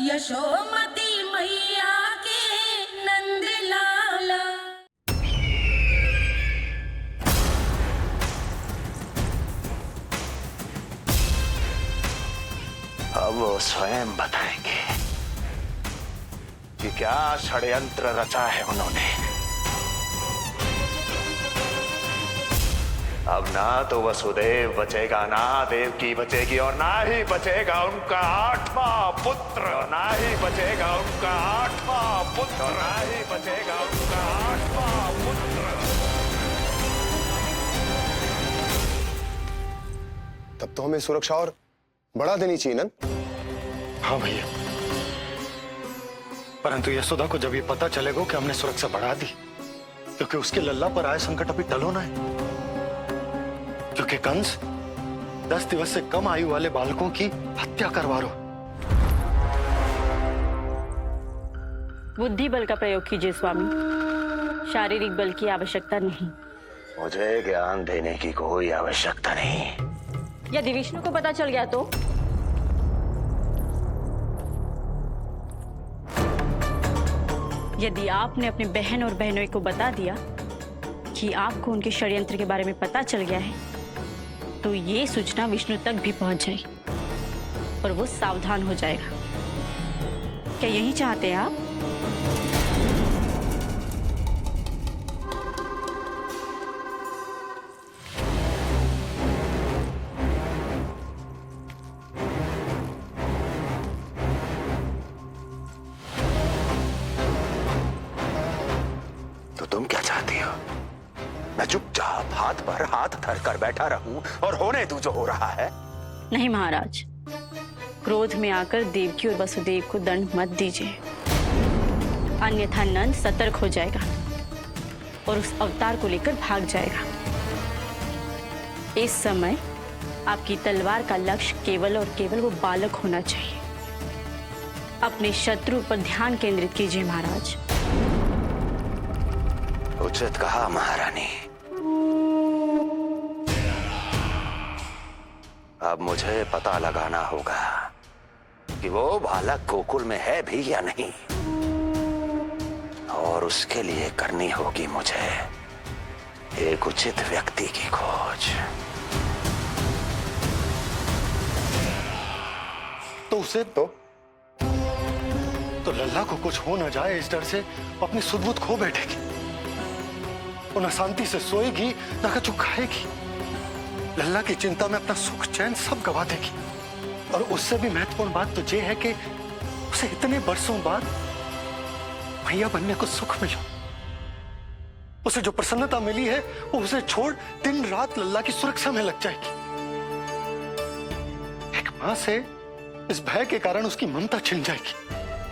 यशोमती मैया के नंद लाला। अब वो स्वयं बताएंगे कि क्या षड्यंत्र रचा है उन्होंने। अब ना तो वसुदेव बचेगा, ना देवकी बचेगी, और ना ही बचेगा उनका 8वां पुत्र, ना ही बचेगा उनका 8वां पुत्र, ना ही बचेगा उनका 8वां पुत्र। तब तो हमें सुरक्षा और बढ़ा देनी चाहिए नंद। हाँ भैया, परंतु यशोदा को जब ये पता चलेगा कि हमने सुरक्षा बढ़ा दी, क्योंकि उसके लल्ला पर आए संकट अभी टल होना है। क्योंकि कंस 10 दिवस से कम आयु वाले बालकों की हत्या करवा रहा। बुद्धि बल का प्रयोग कीजिए स्वामी, शारीरिक बल की आवश्यकता नहीं। मुझे ज्ञान देने की कोई आवश्यकता नहीं। यदि विष्णु को पता चल गया तो? यदि आपने अपने बहन और बहनों को बता दिया कि आपको उनके षड्यंत्र के बारे में पता चल गया है, तो ये सूचना विष्णु तक भी पहुंच जाएगी और वो सावधान हो जाएगा। क्या यही चाहते हैं आप? तो तुम क्या चाहती हो? मैं चुपचाप हाथ पर हाथ धर कर बैठा रहूं और होने दूं जो हो रहा है? नहीं महाराज, क्रोध में आकर देवकी और वसुदेव को दंड मत दीजिए, अन्यथा नंद सतर्क हो जाएगा और उस अवतार को लेकर भाग जाएगा। इस समय आपकी तलवार का लक्ष्य केवल और केवल वो बालक होना चाहिए। अपने शत्रु पर ध्यान केंद्रित कीजिए महाराज। उचित कहा महारानी। अब मुझे पता लगाना होगा कि वो बालक गोकुल में है भी या नहीं, और उसके लिए करनी होगी मुझे एक उचित व्यक्ति की खोज। तो उसे तो लल्ला को कुछ हो ना जाए, इस डर से अपनी सुध-बुध खो बैठेगी। वो न शांति से सोएगी, न कुछ खाएगी। लल्ला की चिंता में अपना सुख चैन सब गवा देगी। और उससे भी महत्वपूर्ण बात तो ये है कि उसे इतने बरसों बाद भैया बनने को सुख मिला। उसे जो प्रसन्नता मिली है वो उसे छोड़ दिन रात लल्ला की सुरक्षा में लग जाएगी। एक मां से इस भय के कारण उसकी ममता छिन जाएगी,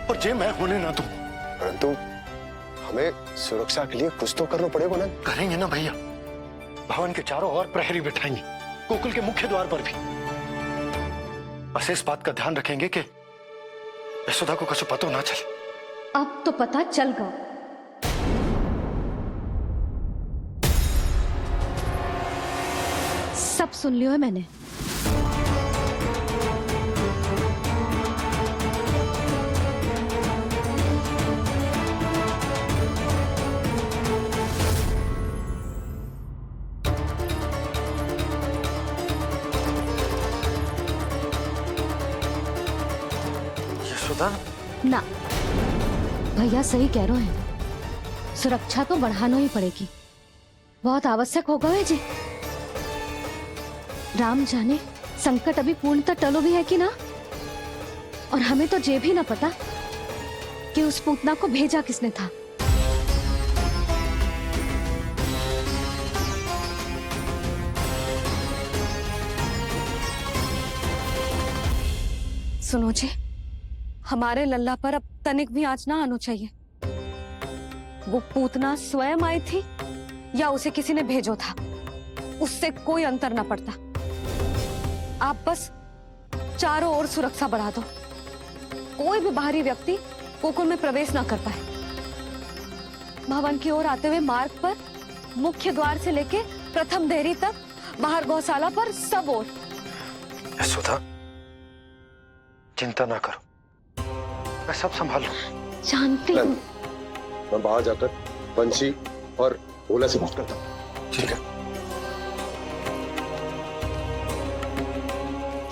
और ये मैं होने ना दूं। परंतु हमें सुरक्षा के लिए कुछ तो करना पड़ेगा ना। करेंगे ना भैया, भवन के चारों ओर प्रहरी बिठाएंगे, गोकुल के मुख्य द्वार पर भी। बस इस बात का ध्यान रखेंगे कि यशोदा को कुछ पता ना चले। अब तो पता चल गया। सब सुन लियो है मैंने। ना, भैया सही कह रहे हैं, सुरक्षा तो बढ़ाना ही पड़ेगी, बहुत आवश्यक होगा है जी। राम जाने संकट अभी पूर्णतः टलो भी है कि ना, और हमें तो ये भी ना पता कि उस पूतना को भेजा किसने था। सुनो जी, हमारे लल्ला पर अब तनिक भी आंच ना आना चाहिए। वो पूतना स्वयं आई थी या उसे किसी ने भेजो था, उससे कोई अंतर ना पड़ता। आप बस चारों ओर सुरक्षा बढ़ा दो, कोई भी बाहरी व्यक्ति गोकुल में प्रवेश ना कर पाए। भवन की ओर आते हुए मार्ग पर मुख्य द्वार से लेके प्रथम देहरी तक, बाहर गौशाला पर, सब ओर। यशोदा, चिंता ना करो, मैं सब संभालू। जानती हूँ। मैं बाहर जाकर बंसी और भोला से बात करता हूँ। ठीक है।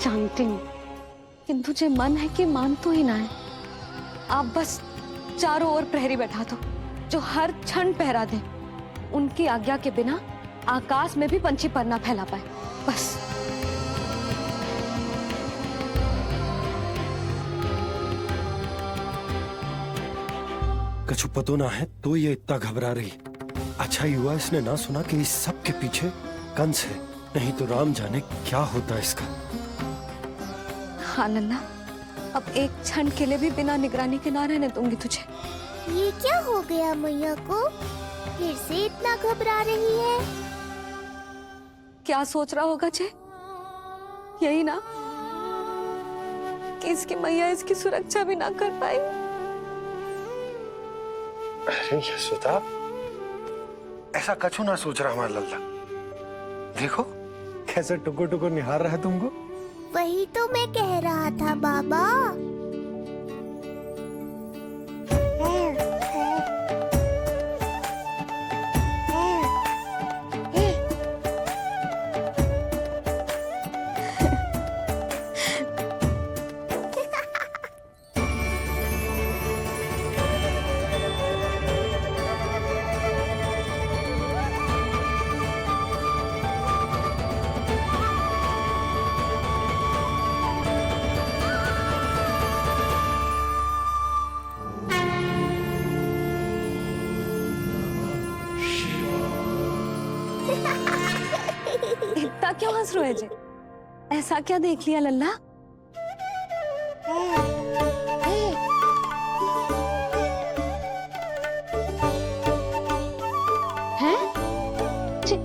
जानती हूँ, किंतु तुझे मन है कि मान तो ही ना है। आप बस चारों ओर प्रहरी बैठा दो जो हर क्षण पहरा दे। उनकी आज्ञा के बिना आकाश में भी पंछी पर ना फैला पाए, बस। कछु पतो ना है तो ये इतना घबरा रही। अच्छा हुआ इसने ना सुना कि इस सब के पीछे कंस है, नहीं तो राम जाने क्या होता इसका। हाँ लल्ला, अब एक क्षण के लिए भी बिना निगरानी के ना रहने दूंगी तुझे। ये क्या हो गया मैया को? फिर से इतना घबरा रही है। क्या सोच रहा होगा जे? यही ना कि इसकी मैया इसकी सुरक्षा भी ना कर पाई। अरे यशोदा, ऐसा कछु ना सोच रहा हमारा लल्ला। देखो कैसे टुकुर टुकुर निहार रहा है तुमको। वही तो मैं कह रहा था बाबा। इतना क्यों हंस रहे जे? ऐसा क्या देख लिया लल्ला? हैं? जी।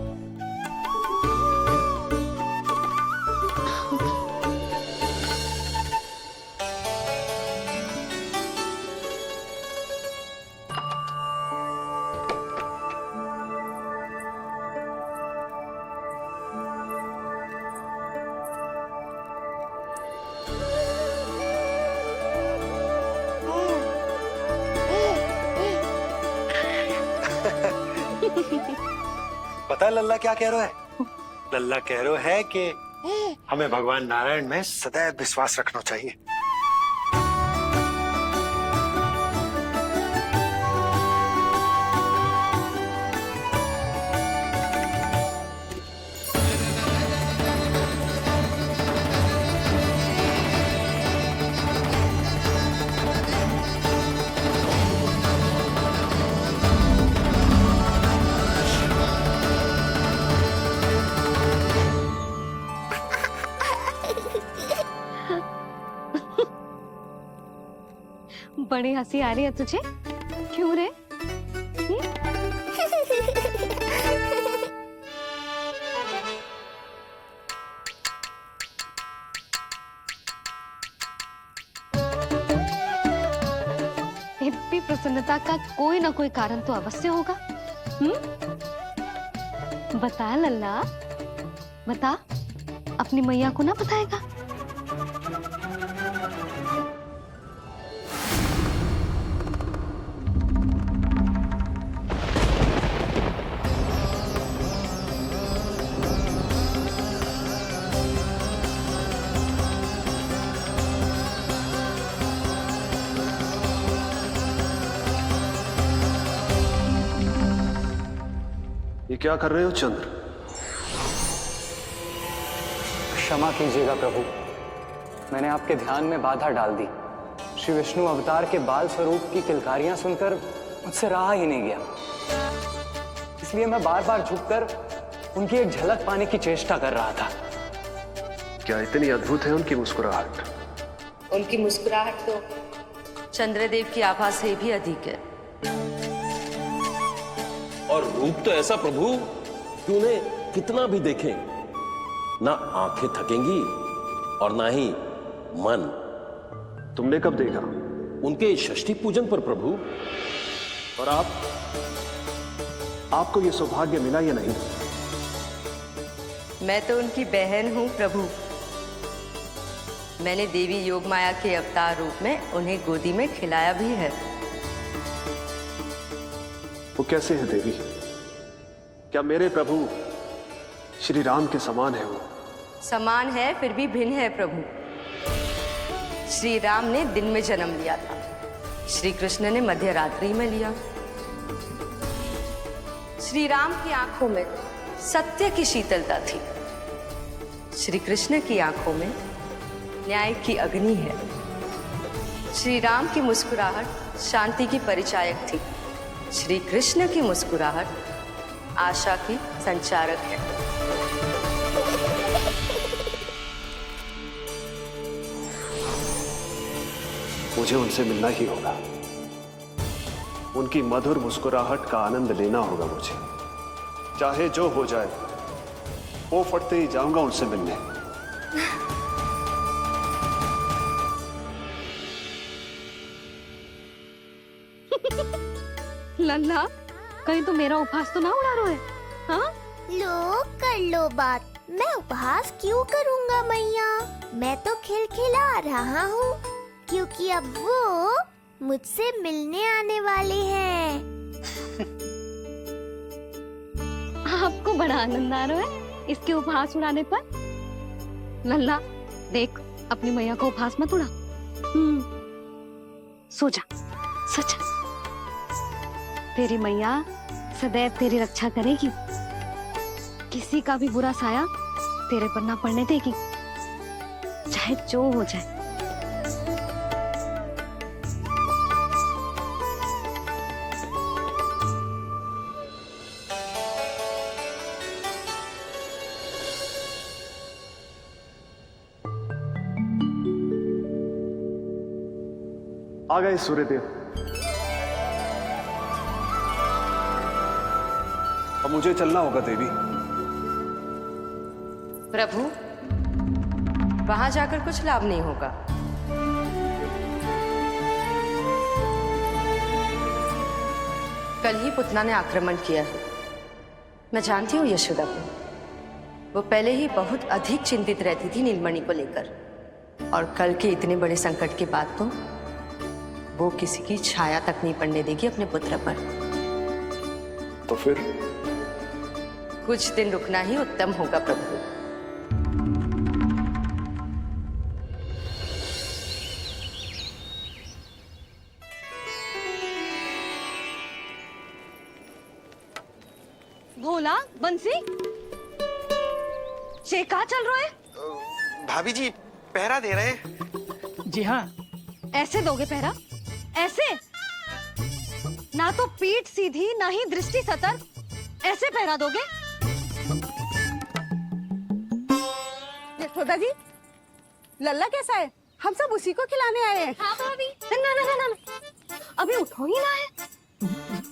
पता है लल्ला क्या कह रहा है? लल्ला कह रहा है कि हमें भगवान नारायण में सदैव विश्वास रखना चाहिए। बड़ी हंसी आ रही है तुझे, क्यों रे? इतनी प्रसन्नता का कोई ना कोई कारण तो अवश्य होगा। बता लल्ला, बता, अपनी मैया को ना बताएगा? ये क्या कर रहे हो चंद्र? क्षमा कीजिएगा प्रभु, मैंने आपके ध्यान में बाधा डाल दी। श्री विष्णु अवतार के बाल स्वरूप की किलकारियां सुनकर मुझसे रहा ही नहीं गया, इसलिए मैं बार बार झुककर उनकी एक झलक पाने की चेष्टा कर रहा था। क्या इतनी अद्भुत है उनकी मुस्कुराहट? उनकी मुस्कुराहट तो चंद्रदेव की आभा से भी अधिक है। और रूप तो ऐसा प्रभु कि उन्हें कितना भी देखें ना आंखें थकेंगी और ना ही मन। तुमने कब देखा? उनके षष्ठी पूजन पर प्रभु। और आपको ये सौभाग्य मिला या नहीं? मैं तो उनकी बहन हूं प्रभु। मैंने देवी योग माया के अवतार रूप में उन्हें गोदी में खिलाया भी है। वो कैसे है देवी? क्या मेरे प्रभु श्री राम के समान है वो? समान है फिर भी भिन्न है प्रभु। श्री राम ने दिन में जन्म लिया था, श्री कृष्ण ने मध्य रात्रि में लिया। श्री राम की आंखों में सत्य की शीतलता थी, श्री कृष्ण की आंखों में न्याय की अग्नि है। श्री राम की मुस्कुराहट शांति की परिचायक थी, श्री कृष्ण की मुस्कुराहट आशा की संचारक है। मुझे उनसे मिलना ही होगा, उनकी मधुर मुस्कुराहट का आनंद लेना होगा मुझे। चाहे जो हो जाए, वो फटते ही जाऊंगा उनसे मिलने। लल्ला, कहीं तो मेरा उपहास तो ना उड़ा रहे? हाँ? लो कर लो बात, मैं उपहास क्यों करूँगा मैया? मैं तो खिलखिला रहा हूँ क्योंकि अब वो मुझसे मिलने आने वाले हैं। आपको बड़ा आनंद आ रहा है इसके उपहास उड़ाने पर? लल्ला देख, अपनी मैया को उपहास मत उड़ा। सो जा, सो जा। तेरी मैया सदैव तेरी रक्षा करेगी, किसी का भी बुरा साया तेरे पर ना पड़ने देगी, चाहे जो हो जाए। आ गए सूर्यदेव। अब मुझे चलना होगा देवी। प्रभु, वहां जाकर कुछ लाभ नहीं होगा। कल ही पुतना ने आक्रमण किया है। मैं जानती हूँ यशोदा को, वो पहले ही बहुत अधिक चिंतित रहती थी नीलमणि को लेकर, और कल के इतने बड़े संकट के बाद तो वो किसी की छाया तक नहीं पड़ने देगी अपने पुत्र पर। तो फिर कुछ दिन रुकना ही उत्तम होगा प्रभु। भोला, बंसी, ये कहाँ चल रहा है? भाभी जी पहरा दे रहे हैं। जी हाँ। ऐसे दोगे पहरा? ऐसे? ना तो पीठ सीधी ना ही दृष्टि सतर्क, ऐसे पहरा दोगे? यशोदा जी, लल्ला कैसा है? हम सब उसी को खिलाने आए हैं। हाँ भाभी। ना ना ना ना, अभी उठो ही ना है।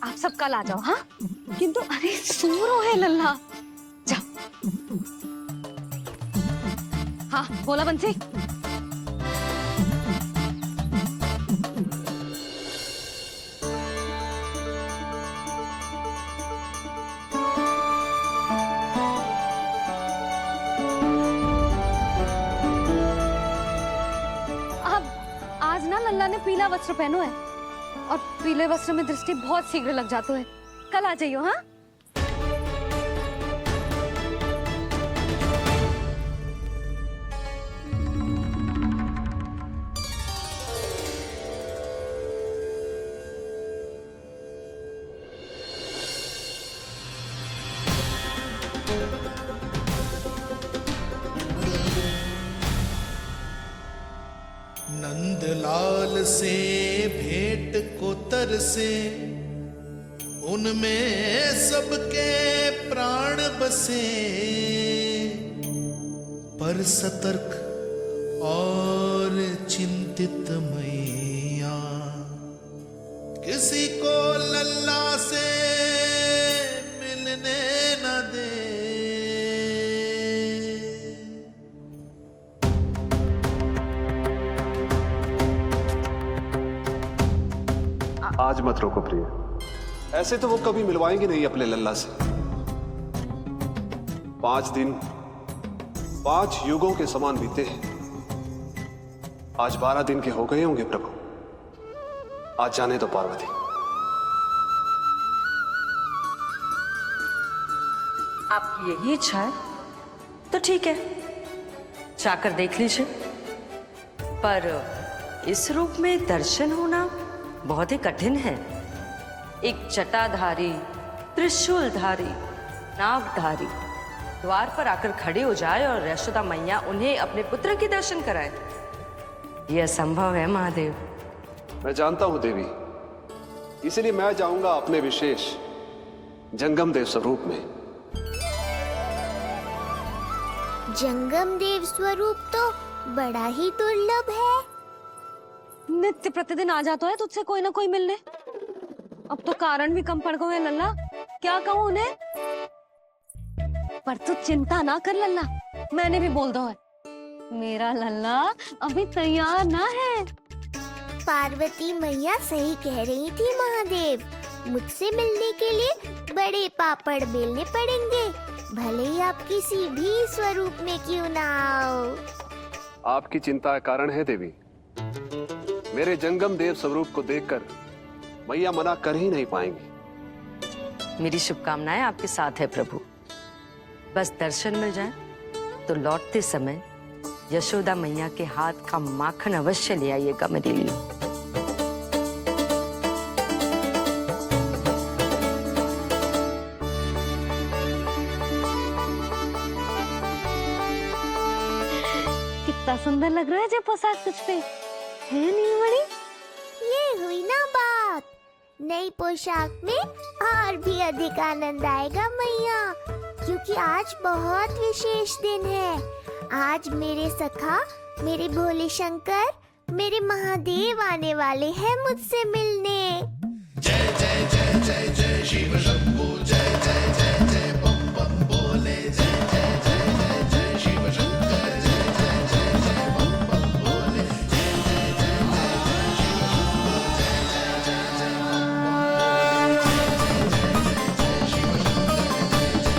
आप सब कल आ जाओ। हाँ, किंतु अरे सूरो है लल्ला। जाओ। हाँ बोला बंसी। लल्ला ने पीला वस्त्र पहनो है, और पीले वस्त्र में दृष्टि बहुत शीघ्र लग जाती है। कल आ जाइयो। हाँ, नंदलाल से भेंट को तरसे, उनमें सबके प्राण बसे, पर सतर्क और चिंतित मैया किसी को लल्ला से मिलने न दे। आज मत रोको प्रिय, ऐसे तो वो कभी मिलवाएंगे नहीं अपने लल्ला से। 5 दिन 5 युगों के समान बीते हैं, आज 12 दिन के हो गए होंगे प्रभु। आज जाने दो पार्वती। आपकी यही इच्छा है तो ठीक है, जाकर देख लीजिए। पर इस रूप में दर्शन होना बहुत ही कठिन है। एक जटाधारी, त्रिशूलधारी, नागधारी द्वार पर आकर खड़े हो जाए और यशोदा मैया उन्हें अपने पुत्र के दर्शन कराए, यह असंभव है महादेव। मैं जानता हूं देवी, इसलिए मैं जाऊंगा अपने विशेष जंगम देव स्वरूप में। जंगम देव स्वरूप तो बड़ा ही दुर्लभ है। नित्य प्रतिदिन आ जाता है तुझसे कोई ना कोई मिलने। अब तो कारण भी कम पड़ गए हैं लल्ला, क्या कहूँ उन्हें। पर तू चिंता ना कर लल्ला, मैंने भी बोल दो है मेरा लल्ला अभी तैयार ना है। पार्वती मैया सही कह रही थी महादेव, मुझसे मिलने के लिए बड़े पापड़ बेलने पड़ेंगे, भले ही आप किसी भी स्वरूप में क्यों ना आओ। आपकी चिंता का कारण है देवी। मेरे जंगम देव स्वरूप को देखकर मैया मना कर ही नहीं पाएंगी। मेरी शुभकामनाएं आपके साथ है प्रभु। बस दर्शन मिल जाए तो लौटते समय यशोदा मैया के हाथ का माखन अवश्य ले आइएगा मेरे लिए। कितना सुंदर लग रहा है जो पोशाक तुझ पे है नीलमणि। ये हुई ना बात, नई पोशाक में और भी अधिक आनंद आएगा मैया, क्योंकि आज बहुत विशेष दिन है। आज मेरे सखा, मेरे भोले शंकर, मेरे महादेव आने वाले हैं मुझसे मिलने। जय जय जय जय जय शिव शंभू, जय जय जय जय बम बम बोले, जय जय जय जय जय शिव शंकर, जय जय जय जय बम बम बोले, जय जय जय जय जय शिव शंभू, जय जय जय जय बम बम बोले, जय जय जय जय शिव शंकर, जय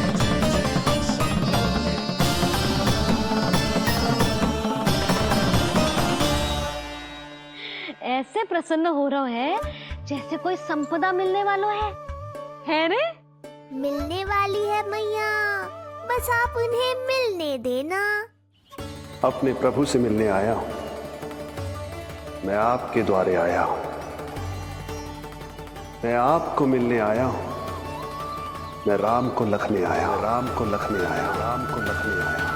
ऐसे प्रसन्न हो रहा है जैसे कोई संपदा मिलने वाला है रे? मिलने वाली है मैया, बस आप उन्हें मिलने देना। अपने प्रभु से मिलने आया हूं, मैं आपके द्वारे आया हूं, मैं आपको मिलने आया हूं, मैं राम को लखने आया हूं, राम को लखने आया हूं, राम को लखने आया हूं।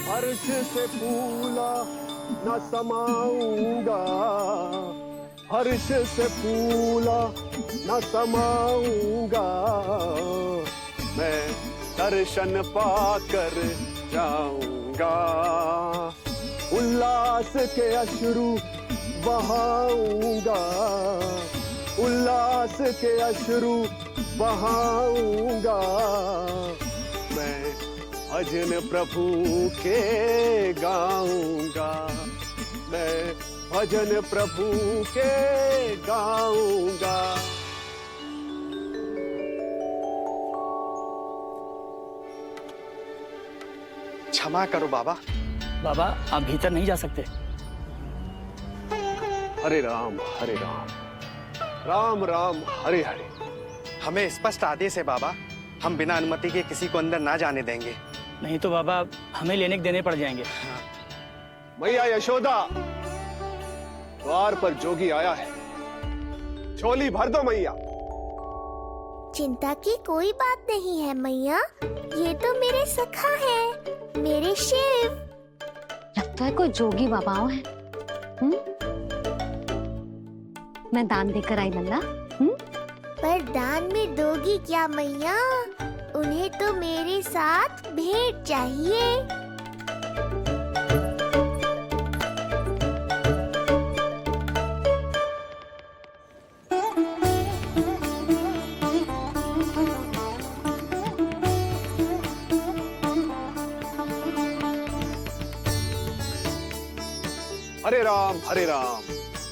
हर्ष से फूला न समाऊंगा, हर्ष से फूला न समाऊंगा, मैं दर्शन पाकर जाऊंगा, उल्लास के अश्रु बहाऊंगा, उल्लास के अश्रु बहाऊंगा, मैं भजन प्रभु के गाऊंगा, मैं भजन प्रभु के गाऊंगा। क्षमा करो बाबा। बाबा आप भीतर नहीं जा सकते। हरे राम हरे राम, राम राम हरे हरे। हमें स्पष्ट आदेश है बाबा, हम बिना अनुमति के किसी को अंदर ना जाने देंगे। नहीं तो बाबा हमें लेने के देने पड़ जाएंगे। मैया यशोदा, द्वार पर जोगी आया है, झोली भर दो मैया। चिंता की कोई बात नहीं है मैया, ये तो मेरे सखा है, मेरे शिव। लगता है कोई जोगी बाबाओं है। मैं दान देकर आई लल्ला। पर दान में दोगी क्या मैया? उन्हें तो मेरे साथ भेंट चाहिए। हरे राम,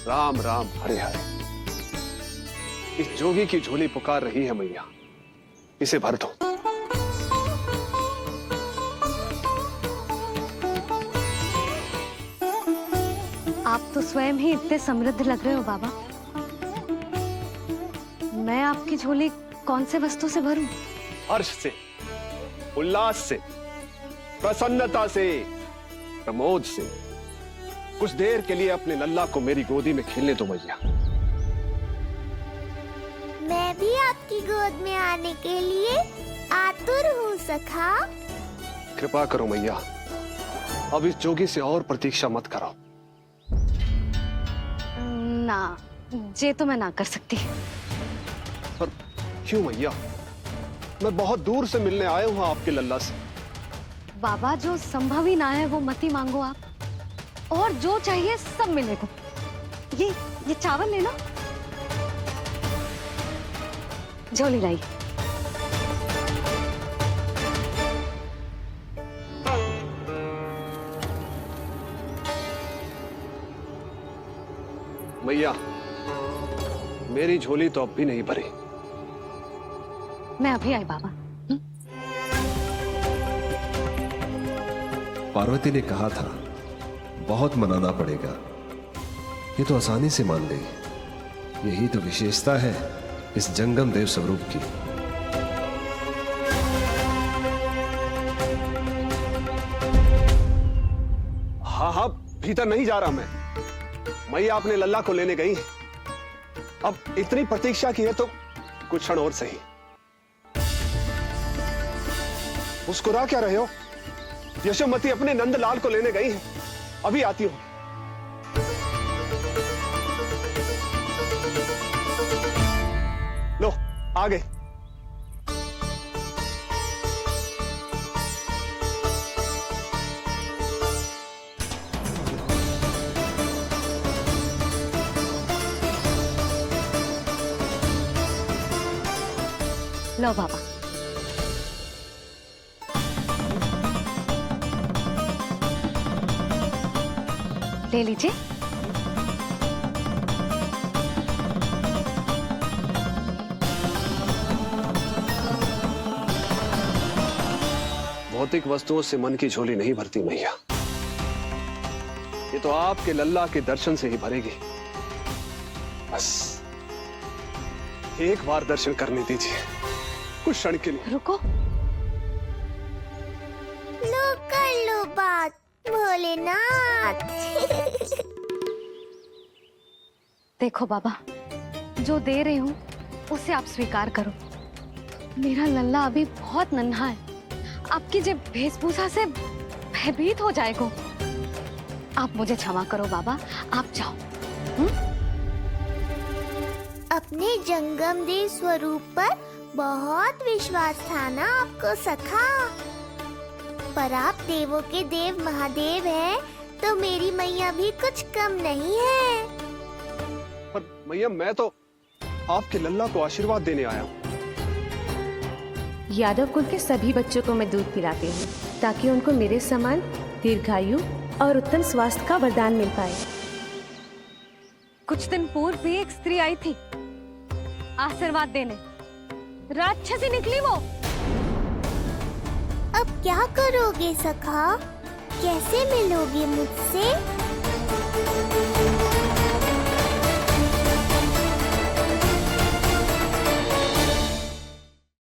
राम राम हरे हरे। इस जोगी की झोली पुकार रही है मैया, इसे भर दो। आप तो स्वयं ही इतने समृद्ध लग रहे हो बाबा। मैं आपकी झोली कौन से वस्तु से भरूं? हर्ष से, उल्लास से, प्रसन्नता से, प्रमोद से। कुछ देर के लिए अपने लल्ला को मेरी गोदी में खेलने दो मैया। मैं भी आपकी गोद में आने के लिए आतुर हूँ सखा। कृपा करो मैया, अब इस जोगी से और प्रतीक्षा मत कराओ। ना, ये तो मैं ना कर सकती। पर क्यों मैया? मैं बहुत दूर से मिलने आया हूँ आपके लल्ला से। बाबा, जो संभव ही ना है वो मत ही मांगो आप, और जो चाहिए सब मिलेगा। ये चावल लेना, झोली लाई। मैया, मेरी झोली तो अब भी नहीं भरी। मैं अभी आई बाबा। पार्वती ने कहा था बहुत मनाना पड़ेगा, ये तो आसानी से मान गई। यही तो विशेषता है इस जंगम देव स्वरूप की। हाँ हाँ, भीतर नहीं जा रहा मैं। मैया अपने लल्ला को लेने गई है। अब इतनी प्रतीक्षा की है तो कुछ क्षण और सही। मुस्कुरा क्या रहे हो? यशोमती अपने नंदलाल को लेने गई है, अभी आती हूं। लो, आ गए। लो बाबा। ले लीजिए। भौतिक वस्तुओं से मन की झोली नहीं भरती मैया, ये तो आपके लल्ला के दर्शन से ही भरेगी। बस एक बार दर्शन करने दीजिए, कुछ क्षण के लिए। रुको। लो कर लो बात भोलेनाथ। देखो बाबा, जो दे रही हूँ उसे आप स्वीकार करो। मेरा लल्ला अभी बहुत नन्हा है, आपकी जो वेशभूषा से भयभीत हो जाएगा। आप मुझे क्षमा करो बाबा, आप जाओ। अपने जंगम देव स्वरूप पर बहुत विश्वास था ना आपको सखा। पर आप देवों के देव महादेव हैं, तो मेरी मैया भी कुछ कम नहीं है। पर मैया, मैं तो आपके लल्ला को आशीर्वाद देने आया हूँ। यादव कुल के सभी बच्चों को मैं दूध पिलाती हूँ, ताकि उनको मेरे समान दीर्घायु और उत्तम स्वास्थ्य का वरदान मिल पाए। कुछ दिन पूर्व भी एक स्त्री आई थी आशीर्वाद देने, राक्षसी निकली वो। अब क्या करोगे सखा? कैसे मिलोगे मुझसे?